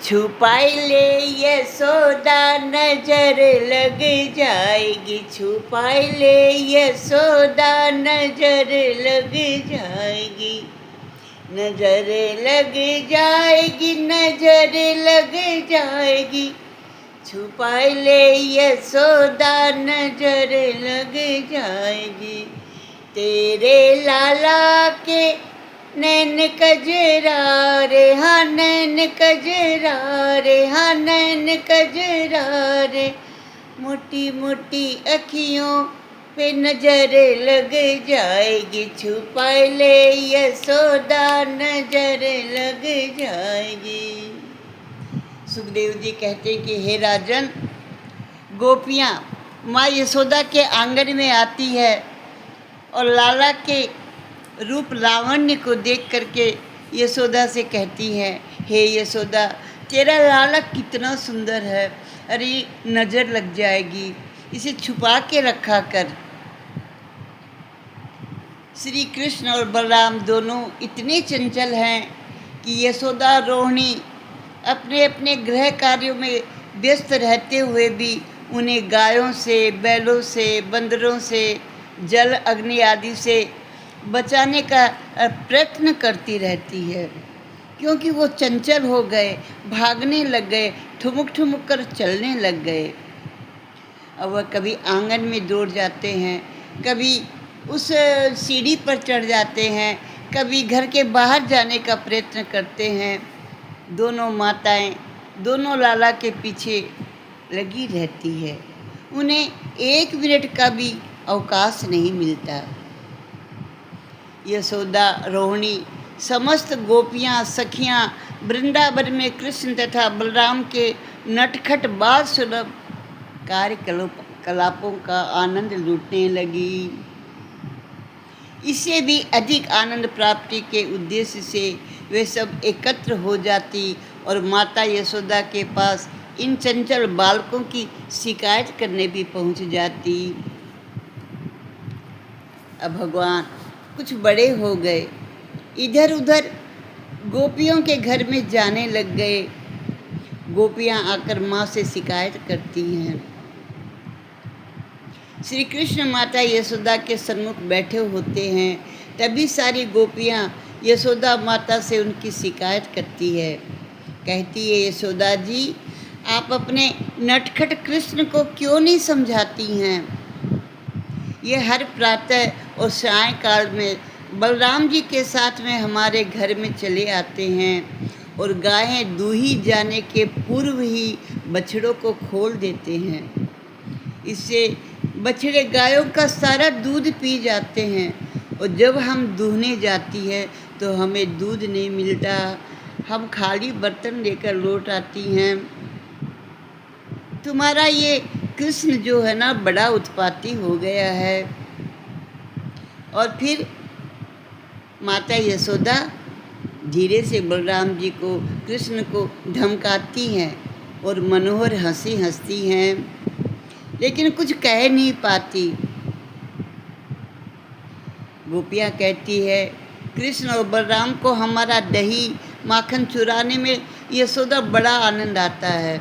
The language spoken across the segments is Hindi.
छुपाई ले यशोदा नजर लग जाएगी, छुपाई ले यशोदा नजर लग जाएगी, नजर लग जाएगी, नजर लग जाएगी, छुपाई ले यशोदा नजर लग जाएगी। तेरे लाला के नैन कजरा रे, हाँ नैन कजरा रे, हाँ नैन कजरा रे, मोटी मोटी अखियों पे नजर लग जाएगी, छुपाई ले यशोदा नजर लग जाएगी। सुखदेव जी कहते हैं कि हे राजन, गोपियाँ माँ यशोदा के आंगन में आती है और लाला के रूप लावण्य को देख करके यशोदा से कहती हैं, हे यशोदा तेरा लाला कितना सुंदर है, अरे नज़र लग जाएगी, इसे छुपा के रखा कर। श्री कृष्ण और बलराम दोनों इतने चंचल हैं कि यशोदा रोहिणी अपने अपने गृह कार्यों में व्यस्त रहते हुए भी उन्हें गायों से, बैलों से, बंदरों से, जल अग्नि आदि से बचाने का प्रयत्न करती रहती है, क्योंकि वो चंचल हो गए, भागने लग गए, ठुमुक ठुमुक कर चलने लग गए। अब वह कभी आंगन में दौड़ जाते हैं, कभी उस सीढ़ी पर चढ़ जाते हैं, कभी घर के बाहर जाने का प्रयत्न करते हैं। दोनों माताएं दोनों लाला के पीछे लगी रहती है, उन्हें एक मिनट का भी अवकाश नहीं मिलता। यशोदा, रोहिणी, समस्त गोपियाँ, सखियाँ वृंदावन में कृष्ण तथा बलराम के नटखट बाल सुलभ कार्यकलापों का आनंद लूटने लगी। इससे भी अधिक आनंद प्राप्ति के उद्देश्य से वे सब एकत्र हो जाती और माता यशोदा के पास इन चंचल बालकों की शिकायत करने भी पहुंच जाती। अब भगवान कुछ बड़े हो गए, इधर उधर गोपियों के घर में जाने लग गए। गोपियाँ आकर माँ से शिकायत करती हैं। श्री कृष्ण माता यशोदा के सन्मुख बैठे होते हैं, तभी सारी गोपियाँ यशोदा माता से उनकी शिकायत करती है। कहती है, यशोदा जी आप अपने नटखट कृष्ण को क्यों नहीं समझाती हैं? ये हर प्रातः और सायंकाल में बलराम जी के साथ में हमारे घर में चले आते हैं और गायें दूही जाने के पूर्व ही बछड़ों को खोल देते हैं। इससे बछड़े गायों का सारा दूध पी जाते हैं और जब हम दूहने जाती है तो हमें दूध नहीं मिलता, हम खाली बर्तन लेकर लौट आती हैं। तुम्हारा ये कृष्ण जो है ना बड़ा उत्पाती हो गया है। और फिर माता यशोदा धीरे से बलराम जी को, कृष्ण को धमकाती हैं और मनोहर हंसी हंसती हैं, लेकिन कुछ कह नहीं पाती। गोपियाँ कहती है, कृष्ण और बलराम को हमारा दही माखन चुराने में यशोदा बड़ा आनंद आता है।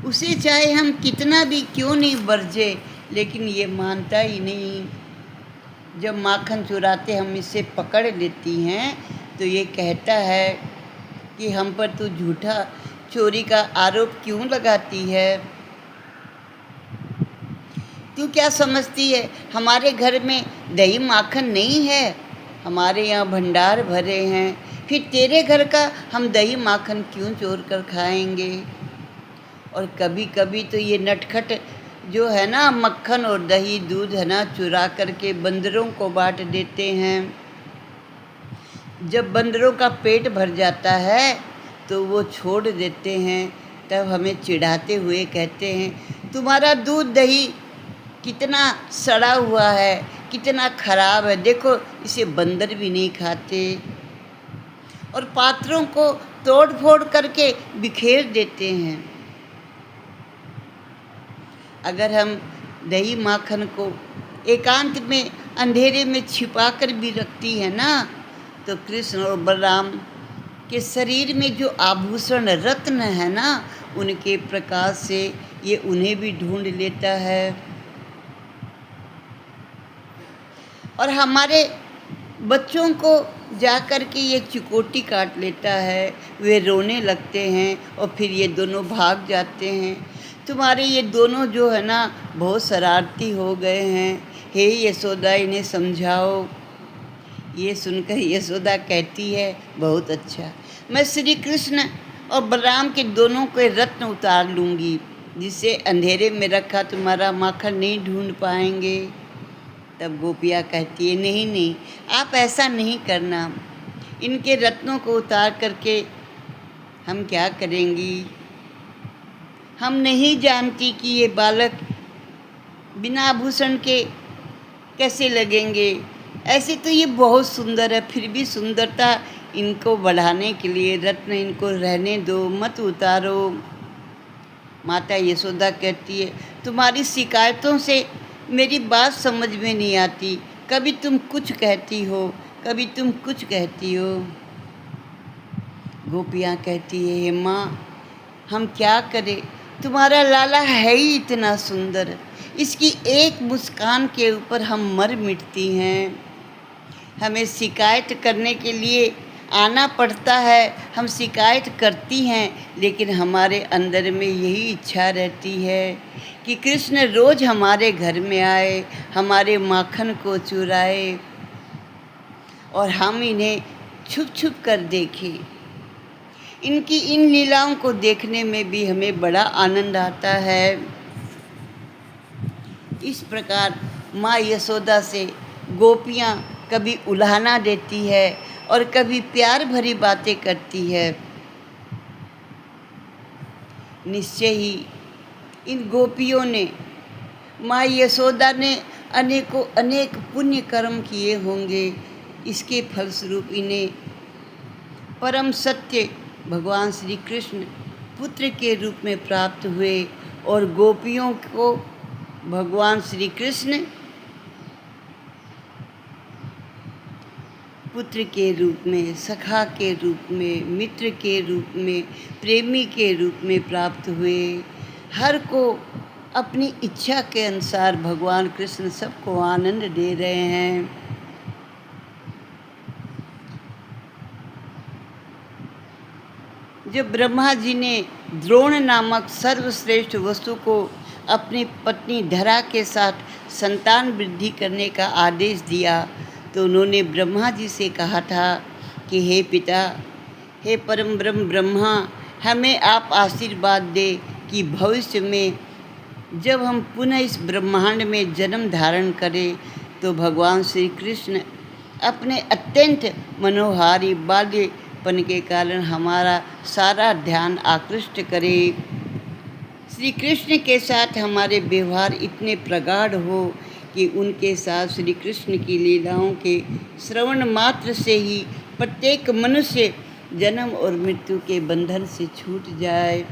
उसे चाहे हम कितना भी क्यों नहीं बरजे, लेकिन ये मानता ही नहीं। जब माखन चुराते हम इसे पकड़ लेती हैं तो ये कहता है कि हम पर तू झूठा चोरी का आरोप क्यों लगाती है? तू क्या समझती है हमारे घर में दही माखन नहीं है? हमारे यहाँ भंडार भरे हैं, फिर तेरे घर का हम दही माखन क्यों चोर कर खाएंगे? और कभी कभी तो ये नटखट जो है ना मक्खन और दही दूध है ना चुरा करके बंदरों को बांट देते हैं। जब बंदरों का पेट भर जाता है तो वो छोड़ देते हैं, तब हमें चिढ़ाते हुए कहते हैं तुम्हारा दूध दही कितना सड़ा हुआ है, कितना खराब है, देखो इसे बंदर भी नहीं खाते। और पात्रों को तोड़ फोड़ करके बिखेर देते हैं। अगर हम दही माखन को एकांत में अंधेरे में छिपा कर भी रखती है ना, तो कृष्ण और बलराम कि शरीर में जो आभूषण रत्न है ना, उनके प्रकाश से ये उन्हें भी ढूंढ लेता है। और हमारे बच्चों को जा कर के ये चिकोटी काट लेता है, वे रोने लगते हैं और फिर ये दोनों भाग जाते हैं। तुम्हारे ये दोनों जो है ना बहुत शरारती हो गए हैं, हे यशोदा इन्हें समझाओ। ये सुनकर यशोदा कहती है, बहुत अच्छा, मैं श्री कृष्ण और बलराम के दोनों के रत्न उतार लूँगी, जिससे अंधेरे में रखा तुम्हारा माखन नहीं ढूंढ पाएंगे। तब गोपियाँ कहती है, नहीं नहीं, आप ऐसा नहीं करना, इनके रत्नों को उतार करके हम क्या करेंगी। हम नहीं जानती कि ये बालक बिना आभूषण के कैसे लगेंगे। ऐसे तो ये बहुत सुंदर है, फिर भी सुंदरता इनको बढ़ाने के लिए रत्न इनको रहने दो, मत उतारो। माता यशोदा कहती है, तुम्हारी शिकायतों से मेरी बात समझ में नहीं आती, कभी तुम कुछ कहती हो, कभी तुम कुछ कहती हो। गोपियाँ कहती है, हे माँ, हम क्या करें, तुम्हारा लाला है ही इतना सुंदर, इसकी एक मुस्कान के ऊपर हम मर मिटती हैं। हमें शिकायत करने के लिए आना पड़ता है, हम शिकायत करती हैं, लेकिन हमारे अंदर में यही इच्छा रहती है कि कृष्ण रोज़ हमारे घर में आए, हमारे माखन को चुराए और हम इन्हें छुप छुप कर देखें। इनकी इन लीलाओं को देखने में भी हमें बड़ा आनंद आता है। इस प्रकार माँ यशोदा से गोपियाँ कभी उल्हाना देती है और कभी प्यार भरी बातें करती है। निश्चय ही इन गोपियों ने, माँ यशोदा ने अनेकों अनेक पुण्य कर्म किए होंगे, इसके फलस्वरूप इन्हें परम सत्य भगवान श्री कृष्ण पुत्र के रूप में प्राप्त हुए और गोपियों को भगवान श्री कृष्ण पुत्र के रूप में, सखा के रूप में, मित्र के रूप में, प्रेमी के रूप में प्राप्त हुए। हर को अपनी इच्छा के अनुसार भगवान कृष्ण सबको आनंद दे रहे हैं। जब ब्रह्मा जी ने द्रोण नामक सर्वश्रेष्ठ वस्तु को अपनी पत्नी धरा के साथ संतान वृद्धि करने का आदेश दिया, तो उन्होंने ब्रह्मा जी से कहा था कि हे पिता, हे परम ब्रह्म ब्रह्मा, हमें आप आशीर्वाद दें कि भविष्य में जब हम पुनः इस ब्रह्मांड में जन्म धारण करें तो भगवान श्री कृष्ण अपने अत्यंत मनोहारी बाल्यपन के कारण हमारा सारा ध्यान आकृष्ट करें। श्री कृष्ण के साथ हमारे व्यवहार इतने प्रगाढ़ हो कि उनके साथ श्री कृष्ण की लीलाओं के श्रवण मात्र से ही प्रत्येक मनुष्य जन्म और मृत्यु के बंधन से छूट जाए।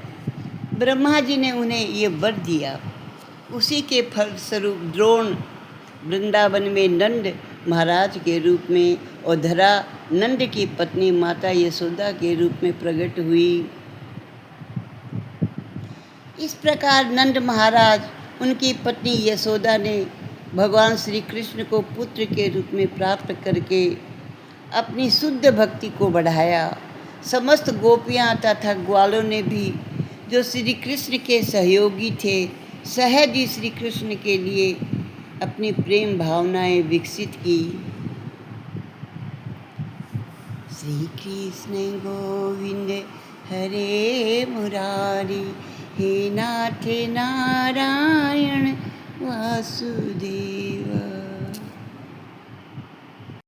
ब्रह्मा जी ने उन्हें ये वर दिया। उसी के फलस्वरूप द्रोण वृंदावन में नंद महाराज के रूप में और धरा नंद की पत्नी माता यशोदा के रूप में प्रकट हुई। इस प्रकार नंद महाराज, उनकी पत्नी यशोदा ने भगवान श्री कृष्ण को पुत्र के रूप में प्राप्त करके अपनी शुद्ध भक्ति को बढ़ाया। समस्त गोपियाँ तथा ग्वालों ने भी, जो श्री कृष्ण के सहयोगी थे, सहज ही श्री कृष्ण के लिए अपनी प्रेम भावनाएं विकसित की। श्री कृष्ण गोविंद हरे मुरारी, हे नाथ नारायण वासुदेव।